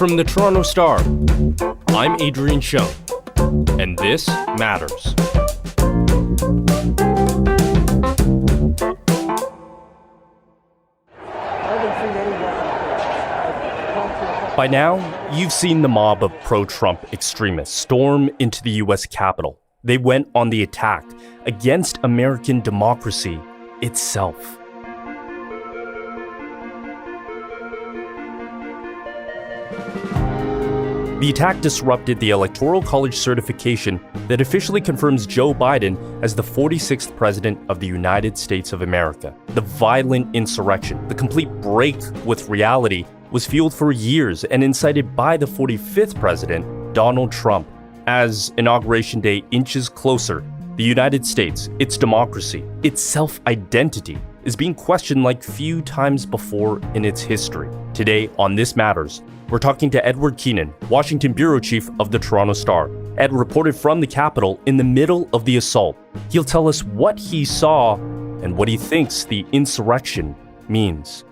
From the Toronto Star, I'm Adrian Chung, and this matters. By now, you've seen the mob of pro-Trump extremists storm into the U.S. Capitol. They went on the attack against American democracy itself. The attack disrupted the Electoral College certification that officially confirms Joe Biden as the 46th President of the United States of America. The violent insurrection, the complete break with reality, was fueled for years and incited by the 45th President, Donald Trump. As Inauguration Day inches closer, the United States, its democracy, its self-identity, is being questioned like few times before in its history. Today on This Matters, we're talking to Edward Keenan, Washington Bureau Chief of the Toronto Star. Ed reported from the Capitol in the middle of the assault. He'll tell us what he saw and what he thinks the insurrection means.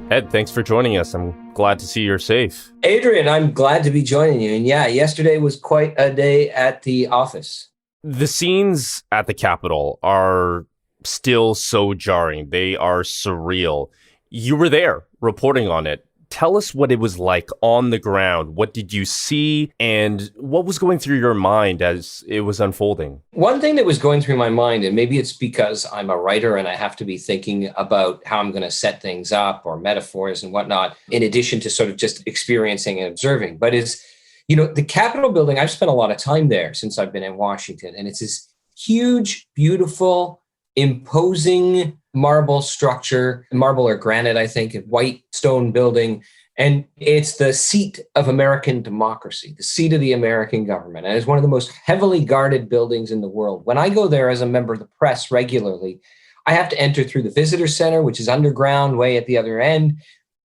Ed, thanks for joining us. I'm glad to see you're safe. Adrian, I'm glad to be joining you. And yeah, yesterday was quite a day at the office. The scenes at the Capitol are still so jarring. They are surreal. You were there reporting on it. Tell us what it was like on the ground. What did you see? And what was going through your mind as it was unfolding? One thing that was going through my mind, and maybe it's because I'm a writer and I have to be thinking about how I'm going to set things up or metaphors and whatnot, in addition to sort of just experiencing and observing, but is, the Capitol building, I've spent a lot of time there since I've been in Washington, and it's this huge, beautiful, imposing marble structure, marble or granite, I think, a white stone building. And it's the seat of American democracy, the seat of the American government. And it's one of the most heavily guarded buildings in the world. When I go there as a member of the press regularly, I have to enter through the visitor center, which is underground, way at the other end.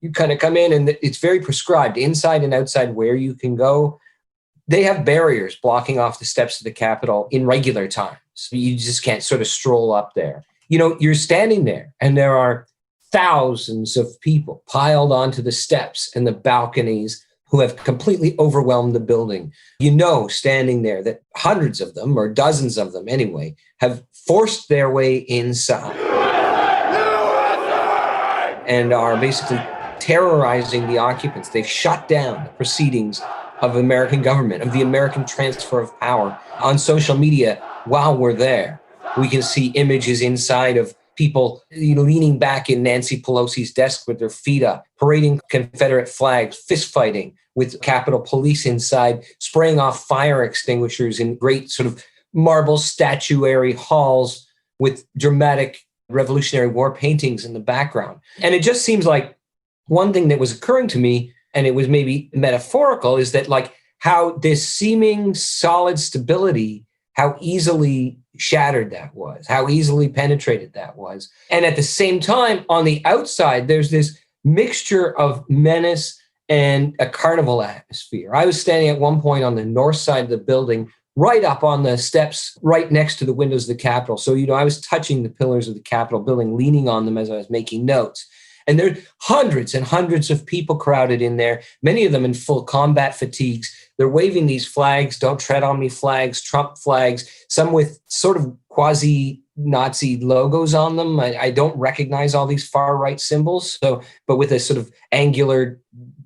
You kind of come in and it's very prescribed inside and outside where you can go. They have barriers blocking off the steps of the Capitol in regular times. You just can't sort of stroll up there. You're standing there and there are thousands of people piled onto the steps and the balconies who have completely overwhelmed the building. Standing there that hundreds of them, or dozens of them anyway, have forced their way inside and are basically terrorizing the occupants. They've shut down the proceedings of American government, of the American transfer of power. On social media, while we're there, we can see images inside of people, leaning back in Nancy Pelosi's desk with their feet up, parading Confederate flags, fist fighting with Capitol Police inside, spraying off fire extinguishers in great sort of marble statuary halls with dramatic Revolutionary War paintings in the background. And it just seems like one thing that was occurring to me, and it was maybe metaphorical, is that like how this seeming solid stability, how easily shattered that was, how easily penetrated that was. And at the same time, on the outside, there's this mixture of menace and a carnival atmosphere. I was standing at one point on the north side of the building, right up on the steps, right next to the windows of the Capitol. So, I was touching the pillars of the Capitol building, leaning on them as I was making notes. And there are hundreds and hundreds of people crowded in there, many of them in full combat fatigues. They're waving these flags, don't tread on me flags, Trump flags, some with sort of quasi-Nazi logos on them. I don't recognize all these far-right symbols, but with a sort of angular,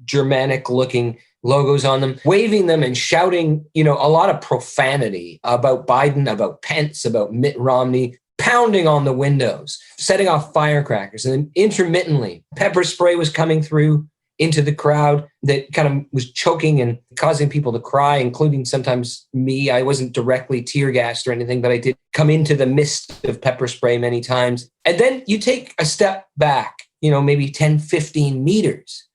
Germanic-looking logos on them, waving them and shouting, a lot of profanity about Biden, about Pence, about Mitt Romney, pounding on the windows, setting off firecrackers. And then intermittently, pepper spray was coming through into the crowd that kind of was choking and causing people to cry, including sometimes me. I wasn't directly tear gassed or anything, but I did come into the mist of pepper spray many times. And then you take a step back, maybe 10, 15 meters.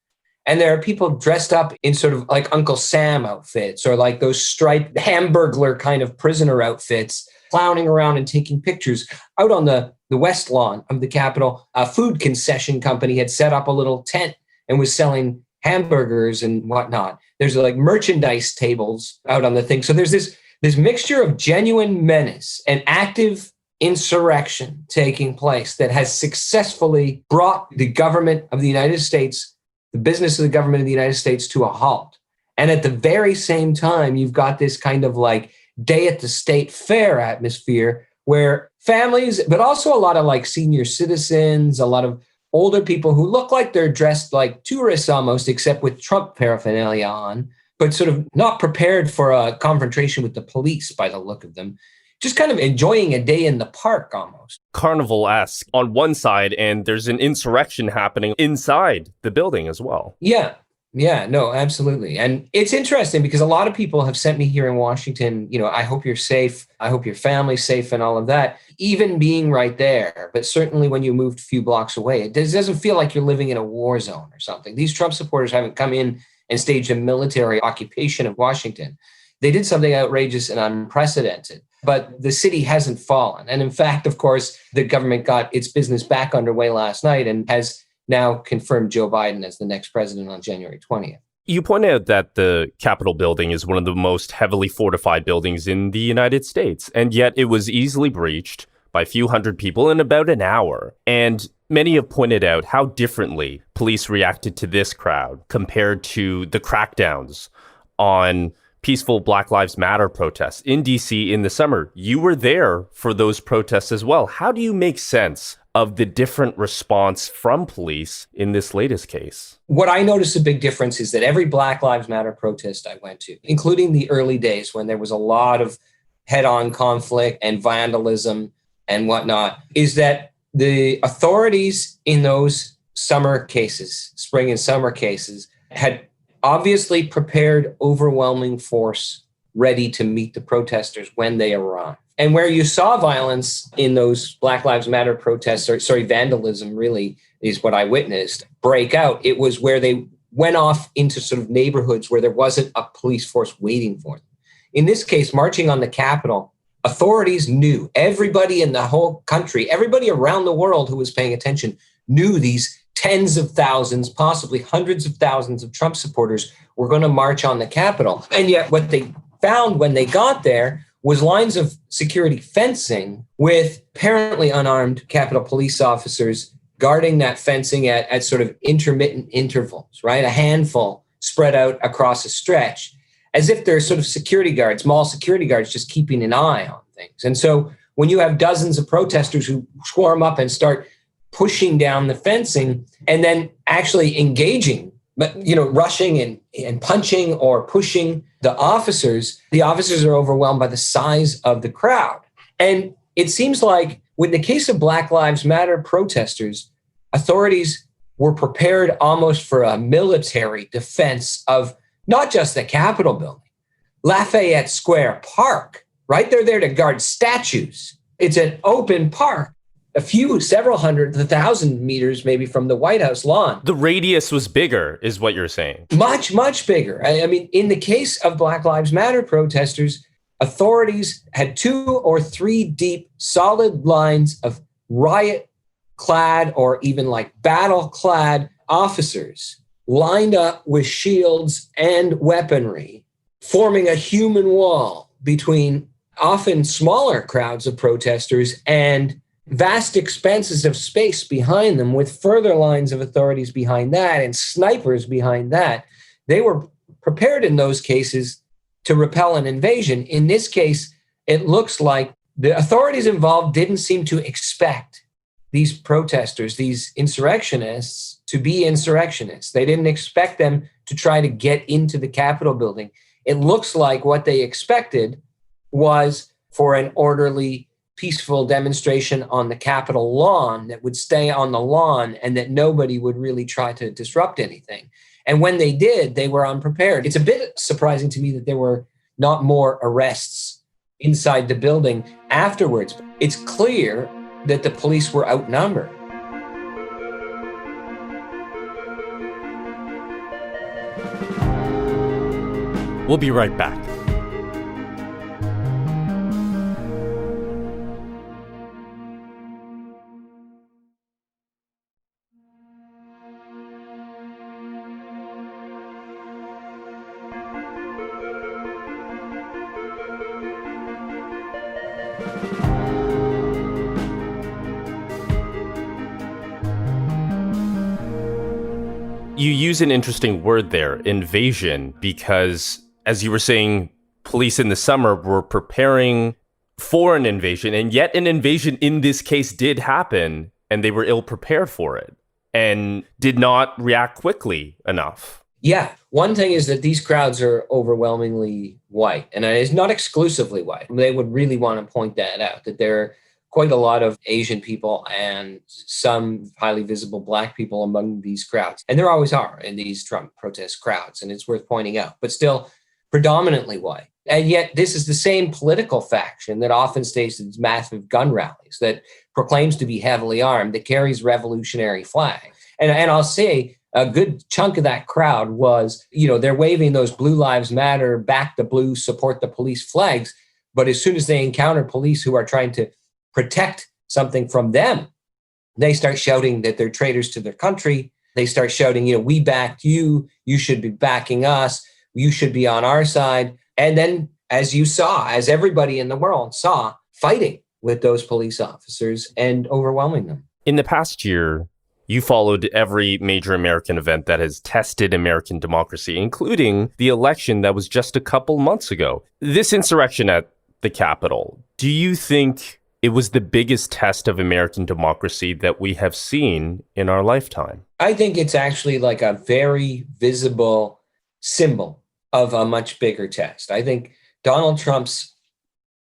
And there are people dressed up in sort of like Uncle Sam outfits or like those striped Hamburglar kind of prisoner outfits, clowning around and taking pictures. Out on the west lawn of the Capitol, a food concession company had set up a little tent and was selling hamburgers and whatnot. There's like merchandise tables out on the thing. So there's this mixture of genuine menace and active insurrection taking place that has successfully brought the government of the United States the business of the government of the United States to a halt. And at the very same time, you've got this kind of like day at the state fair atmosphere where families, but also a lot of like senior citizens, a lot of older people who look like they're dressed like tourists almost, except with Trump paraphernalia on, but sort of not prepared for a confrontation with the police by the look of them. Just kind of enjoying a day in the park almost. Carnival-esque on one side, and there's an insurrection happening inside the building as well. Yeah, no, absolutely. And it's interesting because a lot of people have sent me here in Washington, I hope you're safe. I hope your family's safe and all of that, even being right there. But certainly when you moved a few blocks away, it doesn't feel like you're living in a war zone or something. These Trump supporters haven't come in and staged a military occupation of Washington. They did something outrageous and unprecedented, but the city hasn't fallen. And in fact, of course, the government got its business back underway last night and has now confirmed Joe Biden as the next president on January 20th. You point out that the Capitol building is one of the most heavily fortified buildings in the United States, and yet it was easily breached by a few hundred people in about an hour. And many have pointed out how differently police reacted to this crowd compared to the crackdowns on peaceful Black Lives Matter protests in DC in the summer. You were there for those protests as well. How do you make sense of the different response from police in this latest case? What I noticed a big difference is that every Black Lives Matter protest I went to, including the early days when there was a lot of head-on conflict and vandalism and whatnot, is that the authorities in those summer cases, spring and summer cases, had obviously prepared overwhelming force ready to meet the protesters when they arrived. And where you saw violence in those Black Lives Matter protests, vandalism really is what I witnessed, break out. It was where they went off into sort of neighborhoods where there wasn't a police force waiting for them. In this case, marching on the Capitol, authorities knew, everybody in the whole country, everybody around the world who was paying attention knew these tens of thousands, possibly hundreds of thousands of Trump supporters were going to march on the Capitol. And yet what they found when they got there was lines of security fencing with apparently unarmed Capitol police officers guarding that fencing at sort of intermittent intervals, right? A handful spread out across a stretch, as if they're sort of security guards, mall security guards, just keeping an eye on things. And so when you have dozens of protesters who swarm up and start pushing down the fencing and then actually engaging, but rushing and punching or pushing the officers are overwhelmed by the size of the crowd. And it seems like in the case of Black Lives Matter protesters, authorities were prepared almost for a military defense of not just the Capitol building, Lafayette Square Park, right? They're there to guard statues. It's an open park. Several hundred, 1,000 meters maybe from the White House lawn. The radius was bigger, is what you're saying. Much, much bigger. I mean, in the case of Black Lives Matter protesters, authorities had 2 or 3 deep, solid lines of riot-clad or even like battle-clad officers lined up with shields and weaponry, forming a human wall between often smaller crowds of protesters and vast expanses of space behind them, with further lines of authorities behind that and snipers behind that. They were prepared in those cases to repel an invasion. In this case, it looks like the authorities involved didn't seem to expect these protesters, these insurrectionists, to be insurrectionists. They didn't expect them to try to get into the Capitol building. It looks like what they expected was for an orderly, peaceful demonstration on the Capitol lawn that would stay on the lawn and that nobody would really try to disrupt anything. And when they did, they were unprepared. It's a bit surprising to me that there were not more arrests inside the building afterwards. It's clear that the police were outnumbered. We'll be right back. You use an interesting word there, invasion, because as you were saying, police in the summer were preparing for an invasion, and yet an invasion in this case did happen, and they were ill prepared for it and did not react quickly enough. Yeah. One thing is that these crowds are overwhelmingly white, and it is not exclusively white. They would really want to point that out, that there are quite a lot of Asian people and some highly visible Black people among these crowds. And there always are in these Trump protest crowds, and it's worth pointing out, but still predominantly white. And yet this is the same political faction that often stages massive gun rallies, that proclaims to be heavily armed, that carries revolutionary flags. And I'll say a good chunk of that crowd was, they're waving those Blue Lives Matter, back the blue, support the police flags. But as soon as they encounter police who are trying to protect something from them, they start shouting that they're traitors to their country. They start shouting, we backed you. You should be backing us. You should be on our side. And then, as everybody in the world saw, fighting with those police officers and overwhelming them. In the past year, you followed every major American event that has tested American democracy, including the election that was just a couple months ago. This insurrection at the Capitol, do you think it was the biggest test of American democracy that we have seen in our lifetime? I think it's actually like a very visible symbol of a much bigger test. I think Donald Trump's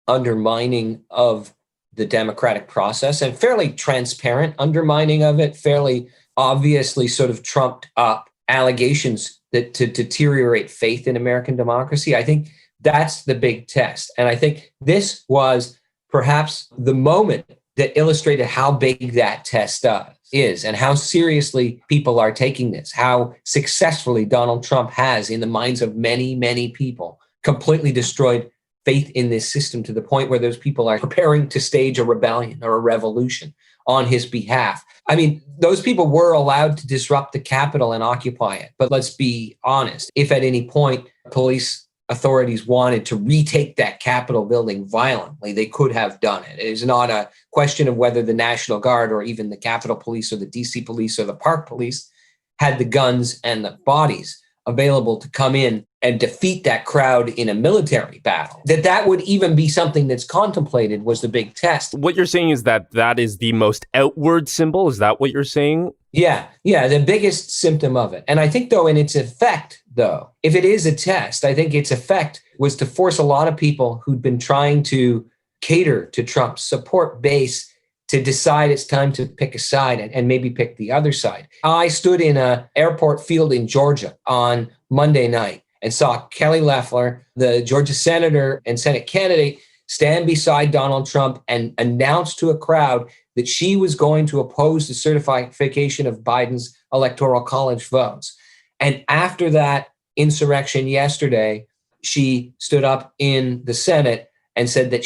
undermining of the democratic process, and fairly transparent undermining of it, fairly obviously sort of trumped up allegations that to deteriorate faith in American democracy. I think that's the big test. And I think this was perhaps the moment that illustrated how big that test is and how seriously people are taking this, how successfully Donald Trump has, in the minds of many, many people, completely destroyed faith in this system to the point where those people are preparing to stage a rebellion or a revolution on his behalf. I mean, those people were allowed to disrupt the Capitol and occupy it. But let's be honest, if at any point police authorities wanted to retake that Capitol building violently, they could have done it. It is not a question of whether the National Guard or even the Capitol Police or the DC Police or the Park Police had the guns and the bodies available to come in and defeat that crowd in a military battle. That would even be something that's contemplated was the big test. What you're saying is that is the most outward symbol? Is that what you're saying? Yeah, the biggest symptom of it. And I think, though, in its effect, if it is a test, I think its effect was to force a lot of people who'd been trying to cater to Trump's support base to decide it's time to pick a side and maybe pick the other side. I stood in an airport field in Georgia on Monday night and saw Kelly Loeffler, the Georgia senator and Senate candidate, stand beside Donald Trump and announce to a crowd that she was going to oppose the certification of Biden's electoral college votes. And after that insurrection yesterday, she stood up in the Senate and said that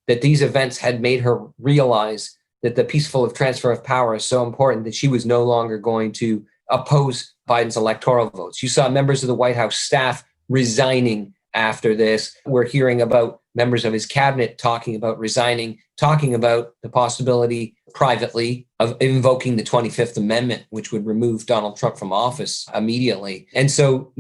that these events had made her realize that the peaceful transfer of power is so important that she was no longer going to oppose Biden's electoral votes. You saw members of the White House staff resigning after this. We're hearing about members of his cabinet talking about resigning, talking about the possibility privately of invoking the 25th Amendment, which would remove Donald Trump from office immediately. And so,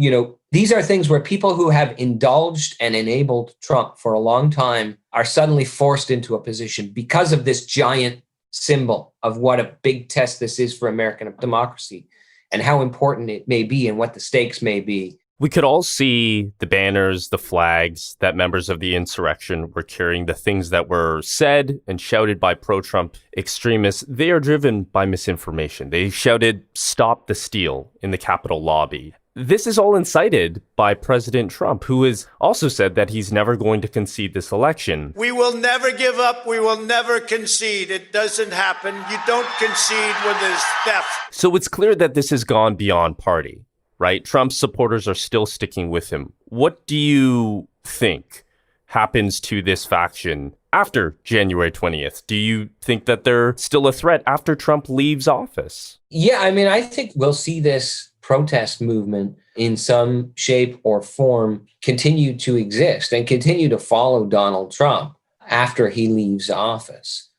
these are things where people who have indulged and enabled Trump for a long time are suddenly forced into a position because of this giant symbol of what a big test this is for American democracy and how important it may be and what the stakes may be. We could all see the banners, the flags that members of the insurrection were carrying, the things that were said and shouted by pro-Trump extremists. They are driven by misinformation. They shouted, "Stop the steal" in the Capitol lobby. This is all incited by President Trump, who has also said that he's never going to concede this election. We will never give up. We will never concede. It doesn't happen. You don't concede when there's theft. So it's clear that this has gone beyond party, right? Trump's supporters are still sticking with him. What do you think happens to this faction after January 20th? Do you think that they're still a threat after Trump leaves office? Yeah, I think we'll see this protest movement in some shape or form continue to exist and continue to follow Donald Trump after he leaves office.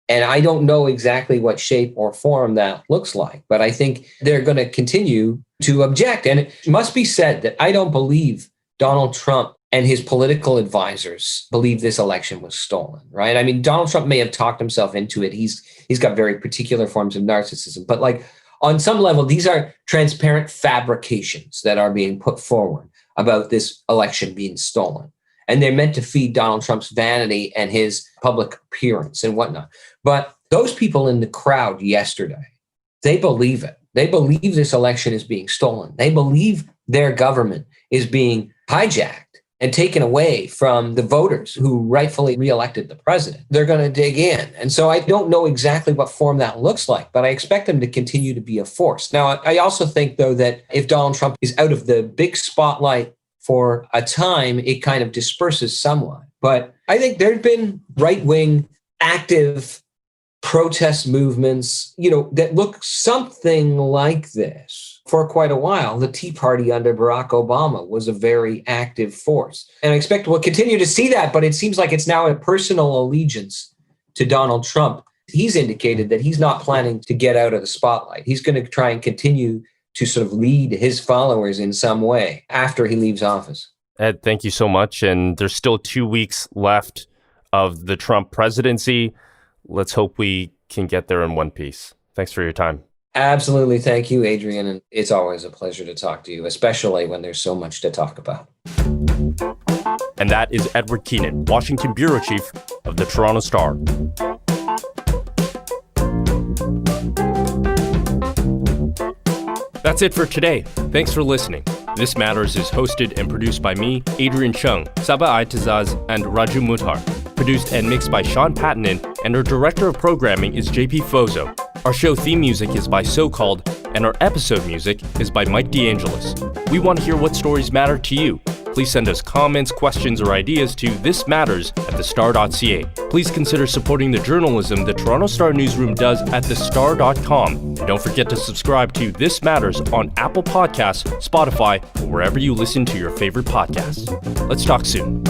And I don't know exactly what shape or form that looks like, but I think they're going to continue to object. And it must be said that I don't believe Donald Trump and his political advisors believe this election was stolen, right? I mean, Donald Trump may have talked himself into it. He's got very particular forms of narcissism, but like on some level, these are transparent fabrications that are being put forward about this election being stolen. And they're meant to feed Donald Trump's vanity and his public appearance and whatnot. But those people in the crowd yesterday, they believe it. They believe this election is being stolen. They believe their government is being hijacked and taken away from the voters who rightfully reelected the president. They're going to dig in. And so I don't know exactly what form that looks like, but I expect them to continue to be a force. Now, I also think, though, that if Donald Trump is out of the big spotlight for a time, it kind of disperses somewhat. But I think there's been right-wing active protest movements, that look something like this for quite a while. The Tea Party under Barack Obama was a very active force. And I expect we'll continue to see that, but it seems like it's now a personal allegiance to Donald Trump. He's indicated that he's not planning to get out of the spotlight. He's going to try and continue to sort of lead his followers in some way after he leaves office. Ed, thank you so much. And there's still 2 weeks left of the Trump presidency. Let's hope we can get there in one piece. Thanks for your time. Absolutely. Thank you, Adrian. And it's always a pleasure to talk to you, especially when there's so much to talk about. And that is Edward Keenan, Washington Bureau Chief of the Toronto Star. That's it for today. Thanks for listening. This Matters is hosted and produced by me, Adrian Chung, Saba Aitazaz, and Raju Mutar. Produced and mixed by Sean Pattinen, and our director of programming is JP Fozo. Our show theme music is by So Called, and our episode music is by Mike DeAngelis. We want to hear what stories matter to you. Please send us comments, questions, or ideas to thismatters@thestar.ca. Please consider supporting the journalism the Toronto Star newsroom does at thestar.com. And don't forget to subscribe to This Matters on Apple Podcasts, Spotify, or wherever you listen to your favorite podcasts. Let's talk soon.